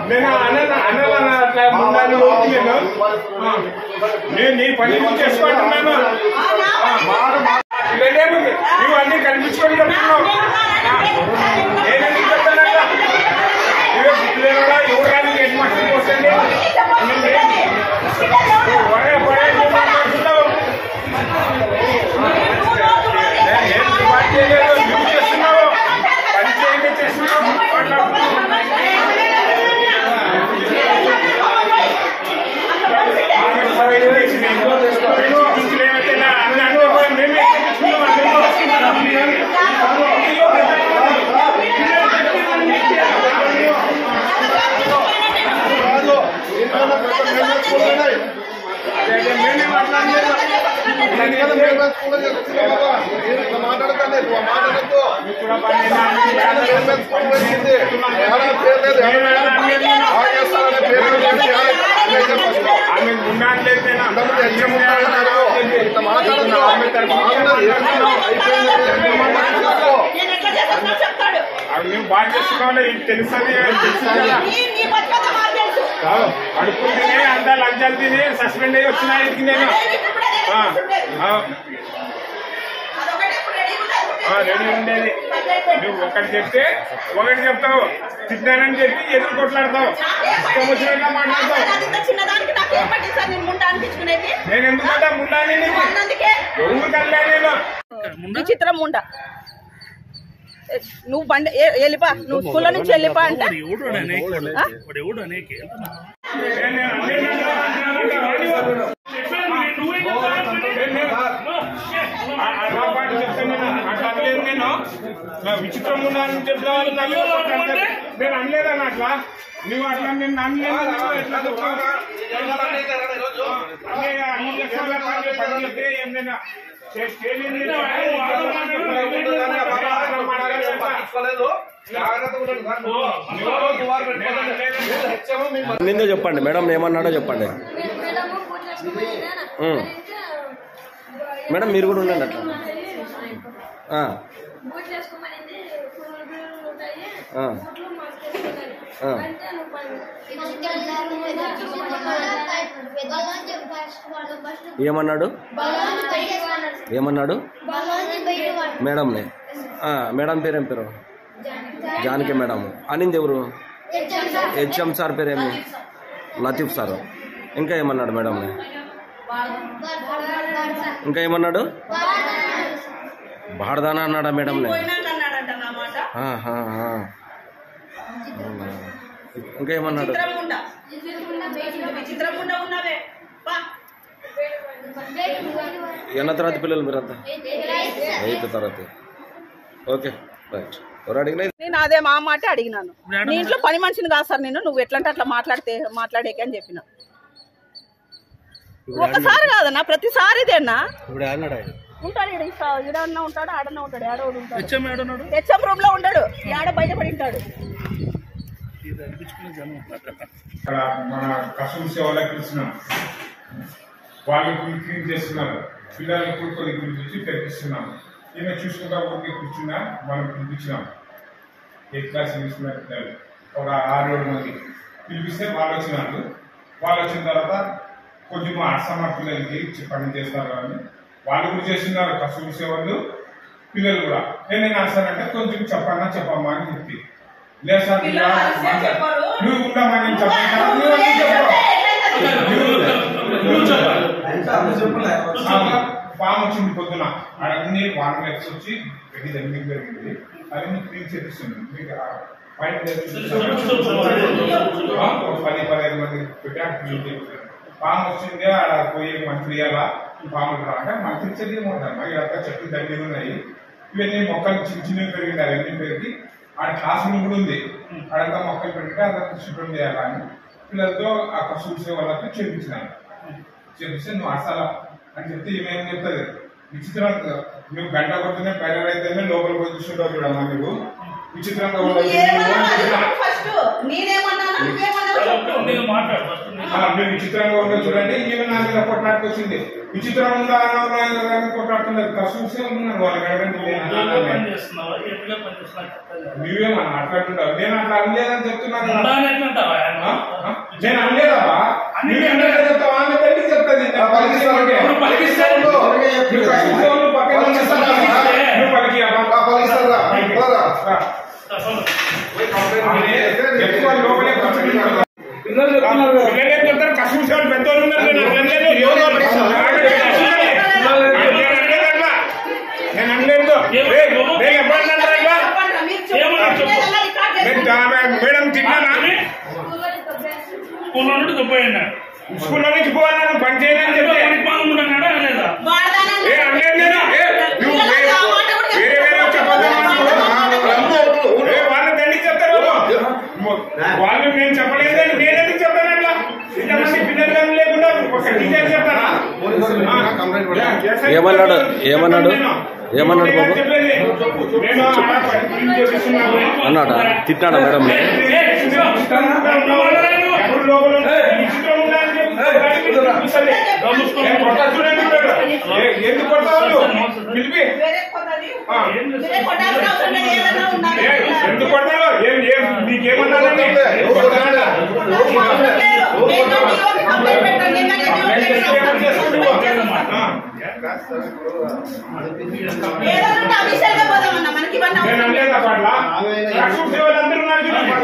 నేను నేను నీ పని చేసుకుంటున్నాను. నువ్వు అన్ని కనిపించుకొని చెప్తున్నావు. నేనెందుకు చెప్తానట ఇవే బుద్ధులేనా ఎవరానికి హెడ్ మాస్టర్ పోస్టండి మాట్లాడుతున్నావు. ఏం డిమాండ్ చేయలేదు, నువ్వు చేస్తున్నావు, పని చేయండి చేస్తున్నావు మేము బాగా చేసుకోవాలి. తెలుసని అడుపుంటేనే అంతా లంచాలు తిని సస్పెండ్ అయ్యి వచ్చిన ఇంటికి నేను రెడీ ఉండేది. నువ్వు ఒకటి చెప్తే ఒకటి చెప్తావు, తిట్టానని చెప్పి ఎదురు కొట్లాడతావు, ఇష్టం వచ్చినట్లా మాట్లాడతావు. నేను ఎందుకంటే ముండా ఊరికల్లా నేను విచిత్రం ఉండ నువ్వు బండి వెళ్ళిపా, నువ్వు స్కూల్లో నుంచి వెళ్ళిపా అంటే నేను విచిత్రం ఉన్నానని చెప్పిన నేను అనలేదన్న అట్లా. నువ్వు అట్లా నేను అనలేదు. ఎట్లా చెప్తే ఏమైనా నిందో చెప్పండి మేడం, ఏమన్నాడో చెప్పండి మేడం. మీరు కూడా ఉండండి అట్లా. ఏమన్నాడు ఏమన్నాడు మేడంని? మేడం పేరేం పేరు? జానకి మేడం. అనింది ఎవరు? హెచ్ఎం సార్ పేరేమి? లతీఫ్ సార్. ఇంకా ఏమన్నాడు మేడంని? ఇంకా ఏమన్నాడు? బాడదానా అన్నాడా మేడంని? ఇంకా ఏమన్నాడు? ఎన్న తరగతి పిల్లలు మీరంతా? 8th తరగతి. Okay right. ఎవరు అడిగినా నేను అదే మా మాట అడిగినాను. నీ ఇంట్లో పని మనిషిని కాదు సార్ నేను, నువ్వు ఎట్లంటే అట్లా మాట్లాడేకి అని చెప్పిన. ఒకసారి కాదన్నా, ప్రతిసారి ఇదేనా ఉంటాడు. ఈడన్నా ఉంటాడు, ఆడన్నా ఉంటాడు, ఆడో ఉంటాడు. హెచ్ఎం రూమ్ లో ఉంటాడు, ఆడ బయటపడి ఉంటాడు. ఇక్కడ మన కస్టమర్ సేవలకు పిలిచినాం, వాళ్ళు క్లీన్ చేస్తున్నారు. పిల్లలకు కొన్ని పిలిపించి తెప్పిస్తున్నాం. ఈమె చూసుకుంటా ఊరికి కూర్చున్నా. మనం పిలిపించినాం. 8th క్లాస్ తీసుకున్న పిల్లలు ఒక 6-7 మంది పిలిపిస్తే వాళ్ళు వచ్చినారు. వాళ్ళు వచ్చిన తర్వాత కొంచెం అసమ పిల్లలకి పని చేస్తారు అని వాళ్ళు కూడా చేస్తున్నారు. కస్టమర్ సేవలు పిల్లలు కూడా. నేను అసలంటే కొంచెం చెప్పమ్మా అని చెప్పి, లేదు సార్ నువ్వు ఉండమ్మా నేను ఫామ్ వచ్చింది పొద్దున. అన్ని వాటర్ లెక్స్ వచ్చి పెరిగింది పెరిగింది. అది మీకు క్లీన్ చేపిస్తుంది. మీకు 10-15 మంది పెట్టి ఫామ్ వచ్చింది. అక్కడ పోయి మంత్రి ఇవ్వాలా పాములు రా అంటే మంత్రి ఇచ్చేది ఏమవుతారమ్మా? ఇదంతా చెట్లు దండి ఉన్నాయి. ఇవన్నీ మొక్కలు చిన్న చిన్నవి పెరిగింది. అవన్నీ పెరిగి ఆడ క్లాస్ రూమ్ కూడా ఉంది. అడంతా మొక్కలు పెరిగితే అదంతా శుభ్రం చేయాలని పిల్లలతో ఆ కస్టమర్ సేవలతో చేపించినాను. చేపిస్తే నువ్వు అసలు అని చెప్తే ఏమేమి చెప్తుంది. విచిత్రంగా నువ్వు గంట కొడుతూనే పైన అయితే లోపల పోయి చూస్తుంటావు చూడమ్మా. నువ్వు విచిత్రంగా మీరు విచిత్రంగా ఉందో చూడండి. ఈమె నా మీద కొట్లాడికి వచ్చింది. విచిత్రం ఉందా కొట్లాడుతున్నారు. కసూసే ఉన్నాను వాళ్ళకి అడగండి. నువ్వేమన్నా మాట్లాడుతుంటావు. నేను అట్లా అనలేదని చెప్తున్నాను. నేను అనలేదా? నువ్వు ఎన్నో చెప్తావు. ఆమె తల్లి చెప్తాది. నువ్వు లోపలే పిల్లలు ఏం చెప్తారు? కసూసాలు పెద్దోళ్ళు ఉన్నారు. నేను అనలేదు. మేడం తిన్నానా? స్కూల్లో నుంచి పోవాలని పని చేయాలని చెప్పి వాళ్ళని తండ్రి చెప్తారు. వాళ్ళు నేను చెప్పలేదని నేనేది చెప్తాను. అట్లా ఇంతమంది పిల్లలు లేకుండా ఒక టీచర్ చెప్తారా? ఏమన్నాడు ఏమన్నాడు ఏమన్నాడు బాబు అన్నాడా? తిట్టాడా మేడం? ఎందుకు కొడతావు? పిలిపి ఎందుకు కొడతావు? నీకేమన్నానండి? నేను అనలేదు. అప్పట్లా సేవలు అందరూ ఉన్నారు.